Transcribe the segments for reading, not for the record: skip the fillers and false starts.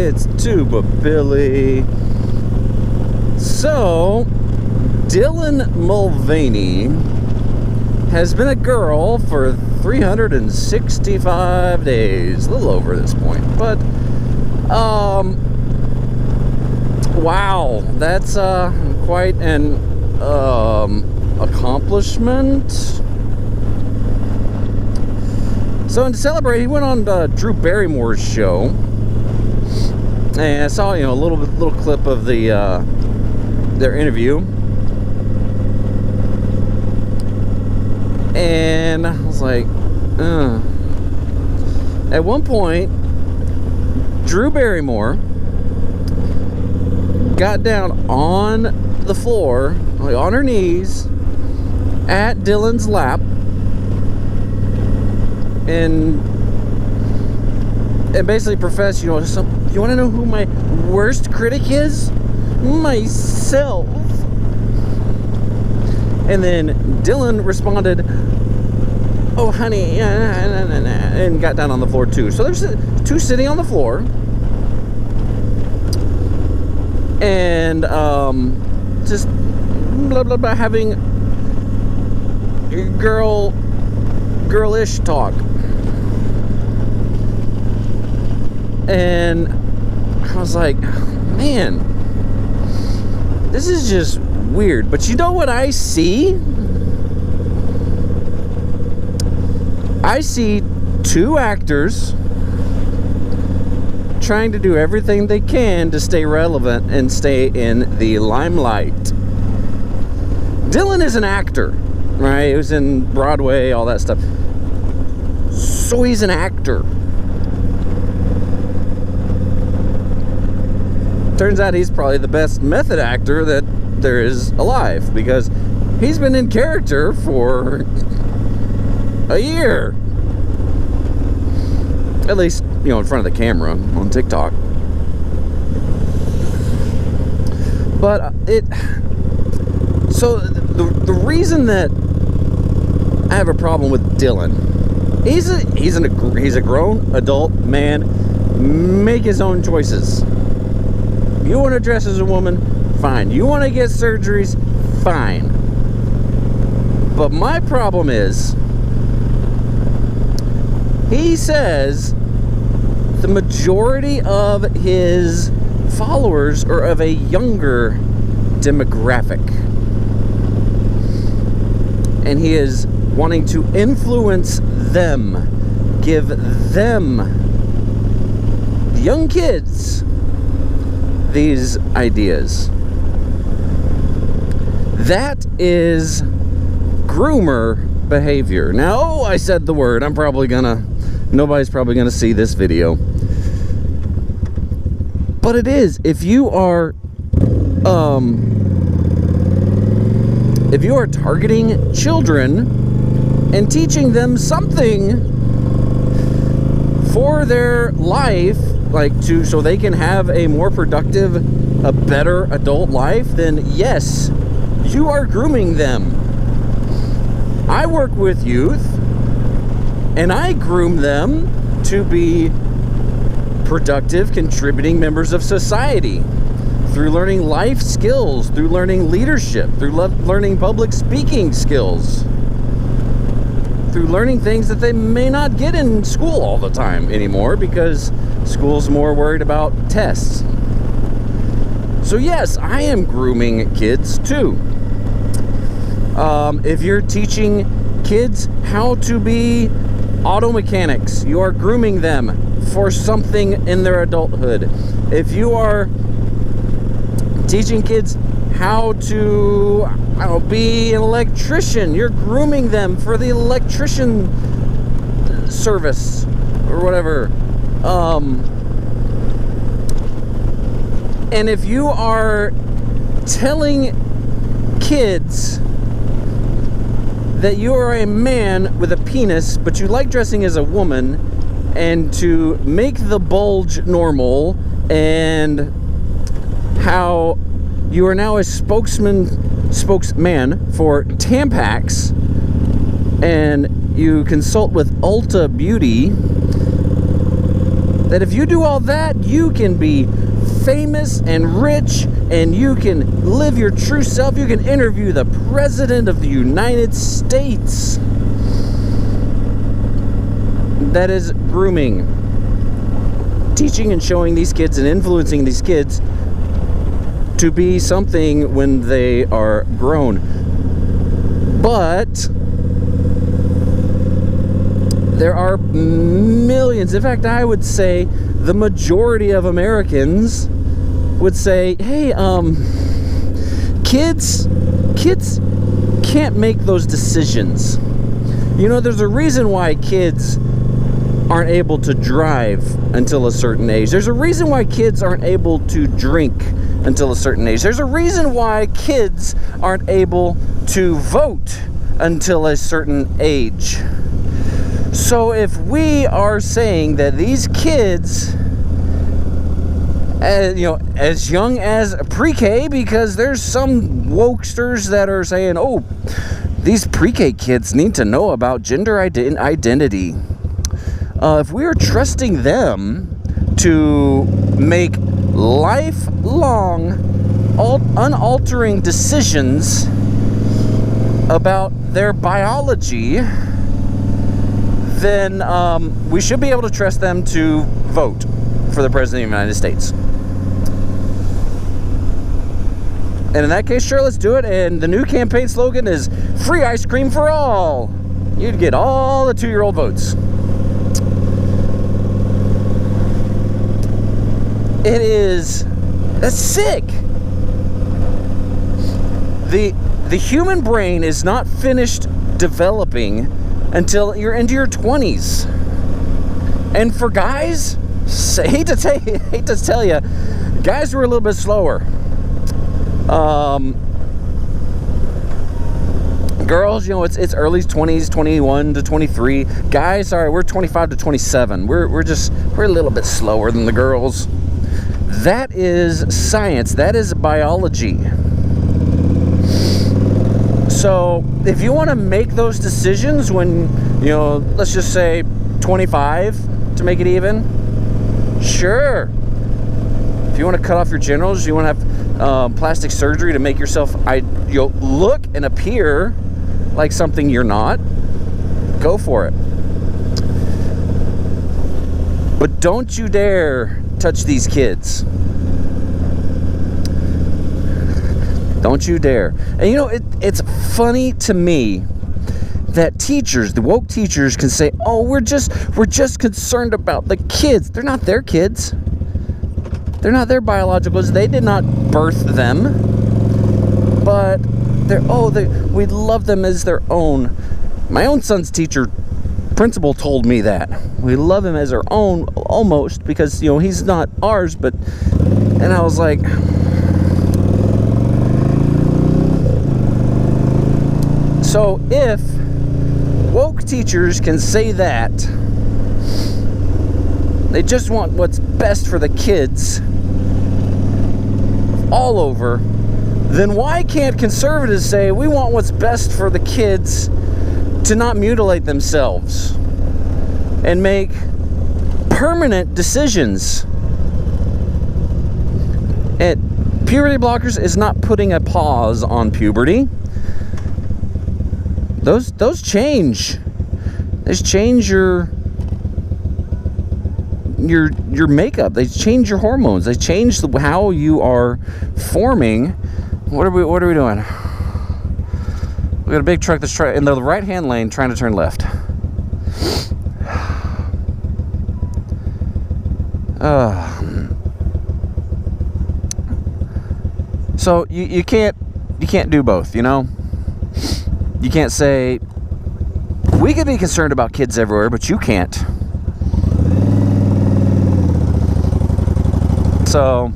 It's Tuba Billy. So, Dylan Mulvaney has been a girl for 365 days. A little over this point. But, wow. That's quite an accomplishment. So, to celebrate, he went on Drew Barrymore's show. And I saw, a little clip of their interview. And I was like, At one point, Drew Barrymore got down on the floor, like on her knees, at Dylan's lap, and basically professed, you want to know who my worst critic is? Myself. And then Dylan responded, oh honey, and got down on the floor too. So there's two sitting on the floor, and just blah blah blah, having girlish talk. And I was like, man, this is just weird. But you know what I see? I see two actors trying to do everything they can to stay relevant and stay in the limelight. Dylan is an actor, right? He was in Broadway, all that stuff. So he's an actor. Turns out he's probably the best method actor that there is alive, because he's been in character for a year. At least, in front of the camera on TikTok. But so the reason that I have a problem with Dylan, he's a grown adult man, make his own choices. You want to dress as a woman? Fine. You want to get surgeries? Fine. But my problem is, he says the majority of his followers are of a younger demographic. And he is wanting to influence them, give them, young kids, these ideas. That is groomer behavior. Now, I said the word. Nobody's probably gonna see this video. But it is. If you are targeting children and teaching them something for their life, so they can have a more productive, a better adult life, then yes, you are grooming them. I work with youth, and I groom them to be productive, contributing members of society through learning life skills, through learning leadership, through learning public speaking skills, through learning things that they may not get in school all the time anymore, because school's more worried about tests. So yes, I am grooming kids too. If you're teaching kids how to be auto mechanics, you are grooming them for something in their adulthood. If you are teaching kids how to be an electrician, you're grooming them for the electrician service or whatever. And if you are telling kids that you are a man with a penis, but you like dressing as a woman, and to make the bulge normal, and how you are now a spokesman for Tampax, and you consult with Ulta Beauty, That if you do all that, you can be famous and rich, and you can live your true self. You can interview the President of the United States. That is grooming. Teaching and showing these kids and influencing these kids to be something when they are grown. But there are millions, in fact, I would say the majority of Americans would say, hey, kids can't make those decisions. You know, there's a reason why kids aren't able to drive until a certain age. There's a reason why kids aren't able to drink until a certain age. There's a reason why kids aren't able to vote until a certain age. So if we are saying that these kids, as young as pre-K, because there's some wokesters that are saying, oh, these pre-K kids need to know about gender identity. If we are trusting them to make lifelong, unaltering decisions about their biology, then we should be able to trust them to vote for the President of the United States. And in that case, sure, let's do it. And the new campaign slogan is free ice cream for all. You'd get all the 2-year-old votes. That's sick. The human brain is not finished developing until you're into your 20s. And for guys, I hate to tell you, guys were a little bit slower. Girls, it's early 20s, 21 to 23. Guys, sorry, we're 25 to 27. We're a little bit slower than the girls. That is science. That is biology. So if you want to make those decisions when, let's just say 25 to make it even, sure. If you want to cut off your genitals, you want to have plastic surgery to make yourself look and appear like something you're not, go for it. But don't you dare touch these kids. Don't you dare. And it's funny to me that teachers, the woke teachers, can say, oh, we're just concerned about the kids. They're not their kids. They're not their biologicals. They did not birth them. But we love them as their own. My own son's principal told me that. We love him as our own, almost, because, he's not ours, and I was like, so if woke teachers can say that, they just want what's best for the kids all over, then why can't conservatives say we want what's best for the kids to not mutilate themselves and make permanent decisions? And puberty blockers is not putting a pause on puberty. Those change. Those change your makeup. They change your hormones. They change how you are forming. What are we doing? We got a big truck that's in the right-hand lane trying to turn left. So you can't do both, You can't say we could be concerned about kids everywhere, but you can't. So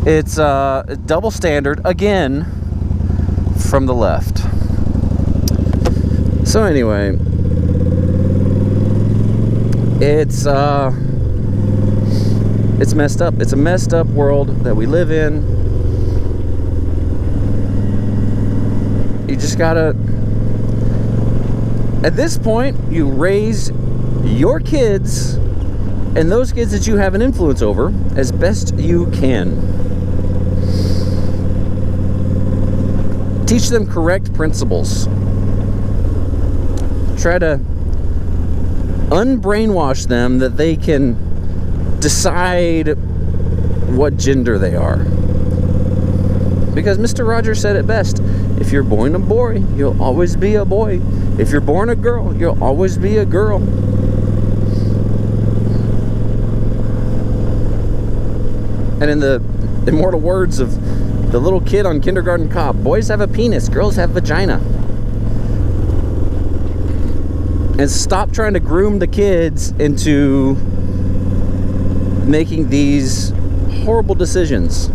it's a double standard again from the left. So anyway, it's messed up. It's a messed up world that we live in. You just gotta, at this point, you raise your kids and those kids that you have an influence over as best you can. Teach them correct principles. Try to unbrainwash them that they can decide what gender they are. Because Mr. Rogers said it best: if you're born a boy, you'll always be a boy. If you're born a girl, you'll always be a girl. And in the immortal words of the little kid on Kindergarten Cop, boys have a penis, girls have vagina. And stop trying to groom the kids into making these horrible decisions.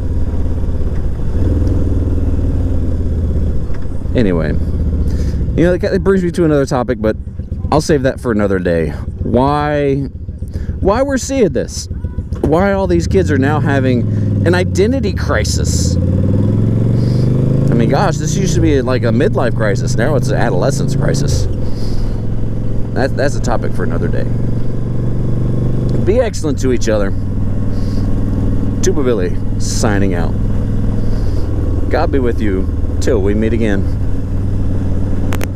Anyway, you know, it brings me to another topic, but I'll save that for another day. Why we're seeing this? Why all these kids are now having an identity crisis? I mean, gosh, this used to be like a midlife crisis. Now it's an adolescence crisis. That's a topic for another day. Be excellent to each other. Tuba Billy, signing out. God be with you till we meet again.